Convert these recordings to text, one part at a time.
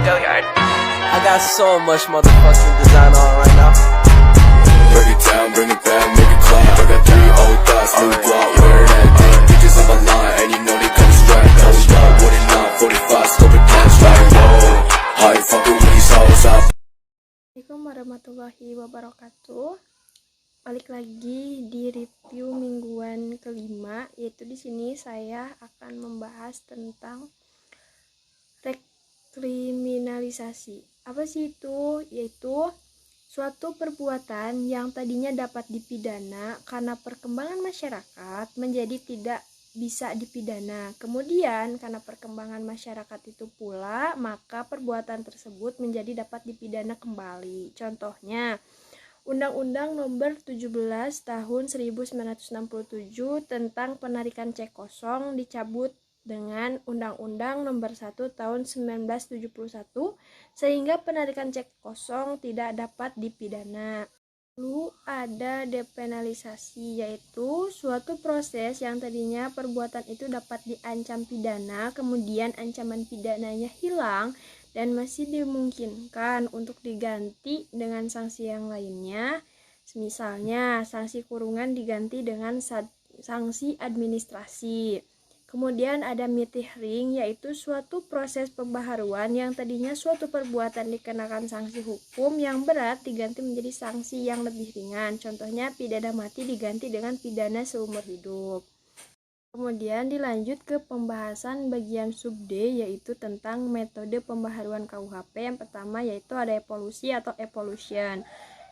I got so much motherfucking design on right now. Break it down, bring it back, make it clap. I got 3 old thoughts, new block, where that day. Bitches on my line, and you know they come straight. Hold up, what it not, 45, scope it cash like whoa. How you fucking with these hoes up? Assalamualaikum warahmatullahi wabarakatuh. Balik lagi di review mingguan kelima, yaitu di sini saya akan membahas tentang rekriminalisasi. Apa sih itu? Yaitu suatu perbuatan yang tadinya dapat dipidana karena perkembangan masyarakat menjadi tidak bisa dipidana. Kemudian karena perkembangan masyarakat itu pula, maka perbuatan tersebut menjadi dapat dipidana kembali. Contohnya, Undang-Undang Nomor 17 Tahun 1967 tentang penarikan cek kosong dicabut dengan Undang-Undang Nomor 1 Tahun 1971 sehingga penarikan cek kosong tidak dapat dipidana. Lalu ada depenalisasi, yaitu suatu proses yang tadinya perbuatan itu dapat diancam pidana, kemudian ancaman pidananya hilang dan masih dimungkinkan untuk diganti dengan sanksi yang lainnya. Misalnya, sanksi kurungan diganti dengan sanksi administrasi. Kemudian ada mithering, yaitu suatu proses pembaharuan yang tadinya suatu perbuatan dikenakan sanksi hukum yang berat diganti menjadi sanksi yang lebih ringan. Contohnya, pidana mati diganti dengan pidana seumur hidup. Kemudian dilanjut ke pembahasan bagian sub D, yaitu tentang metode pembaharuan KUHP. Yang pertama yaitu ada evolusi atau evolution,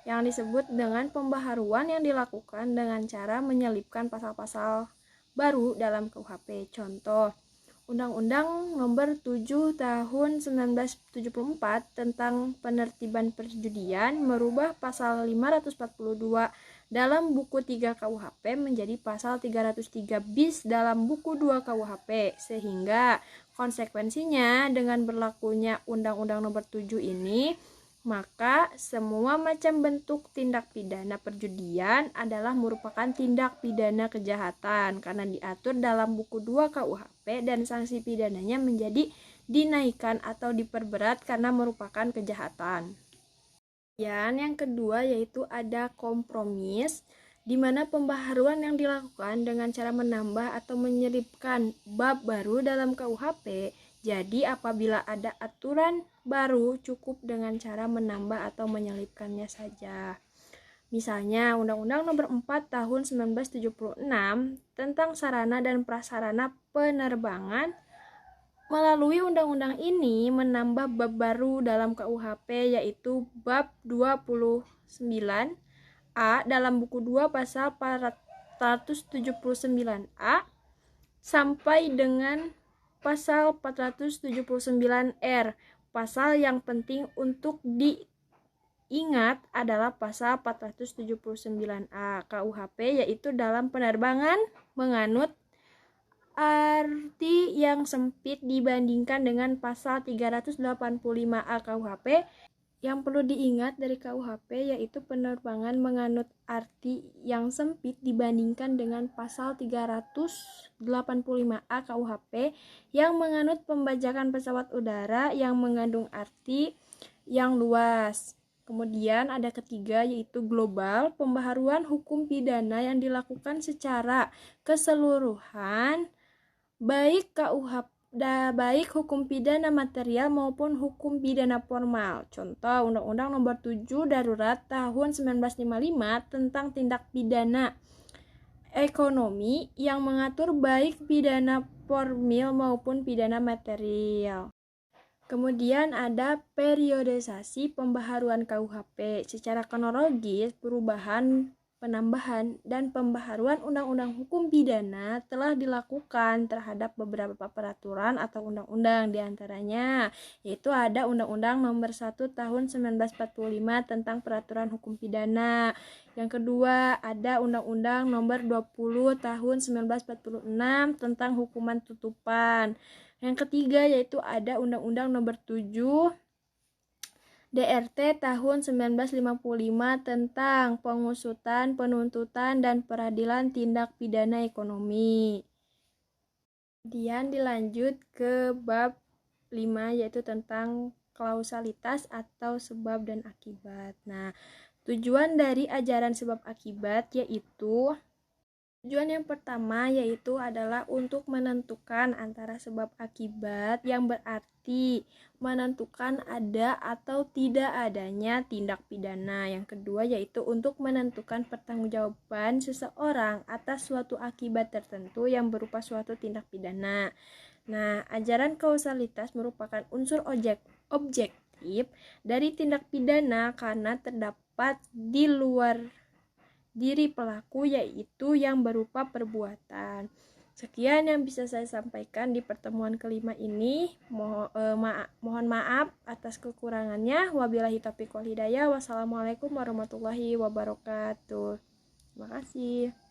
yang disebut dengan pembaharuan yang dilakukan dengan cara menyelipkan pasal-pasal baru dalam KUHP. Contoh, Undang-Undang Nomor 7 Tahun 1974 tentang penertiban perjudian merubah pasal 542 dalam buku 3 KUHP menjadi pasal 303 bis dalam buku 2 KUHP, sehingga konsekuensinya dengan berlakunya Undang-Undang Nomor 7 ini, maka semua macam bentuk tindak pidana perjudian adalah merupakan tindak pidana kejahatan karena diatur dalam buku 2 KUHP dan sanksi pidananya menjadi dinaikkan atau diperberat karena merupakan kejahatan. Yang kedua yaitu ada kompromis, di mana pembaharuan yang dilakukan dengan cara menambah atau menyelipkan bab baru dalam KUHP. Jadi apabila ada aturan baru cukup dengan cara menambah atau menyelipkannya saja. Misalnya Undang-Undang Nomor 4 Tahun 1976 tentang sarana dan prasarana penerbangan. Melalui undang-undang ini menambah bab baru dalam KUHP, yaitu bab 29A dalam buku 2 pasal 479A sampai dengan pasal 479R. Pasal yang penting untuk diingat adalah pasal 479A KUHP, yaitu dalam penerbangan menganut arti yang sempit dibandingkan dengan pasal 385A KUHP. Yang perlu diingat dari KUHP yaitu penerbangan menganut arti yang sempit dibandingkan dengan pasal 385A KUHP yang menganut pembajakan pesawat udara yang mengandung arti yang luas. Kemudian ada ketiga yaitu global, pembaharuan hukum pidana yang dilakukan secara keseluruhan baik hukum pidana material maupun hukum pidana formal. Contoh, Undang-Undang Nomor 7 Darurat Tahun 1955 tentang tindak pidana ekonomi yang mengatur baik pidana formil maupun pidana material. Kemudian ada periodisasi pembaharuan KUHP. Secara kronologis, perubahan, penambahan, dan pembaharuan undang-undang hukum pidana telah dilakukan terhadap beberapa peraturan atau undang-undang, diantaranya yaitu ada Undang-Undang Nomor 1 Tahun 1945 tentang peraturan hukum pidana. Yang kedua ada Undang-Undang Nomor 20 Tahun 1946 tentang hukuman tutupan. Yang ketiga yaitu ada Undang-Undang Nomor 7 DRT tahun 1955 tentang pengusutan, penuntutan, dan peradilan tindak pidana ekonomi. Kemudian dilanjut ke bab 5 yaitu tentang kausalitas atau sebab dan akibat. Nah, tujuan dari ajaran sebab akibat yaitu tujuan yang pertama yaitu adalah untuk menentukan antara sebab akibat, yang berarti menentukan ada atau tidak adanya tindak pidana. Yang kedua yaitu untuk menentukan pertanggungjawaban seseorang atas suatu akibat tertentu yang berupa suatu tindak pidana. Nah, ajaran kausalitas merupakan unsur objektif dari tindak pidana karena terdapat di luar diri pelaku, yaitu yang berupa perbuatan. Sekian yang bisa saya sampaikan di pertemuan kelima ini. Mohon maaf atas kekurangannya. Wabillahi taufiq wal hidayah. Wassalamualaikum warahmatullahi wabarakatuh. Terima kasih.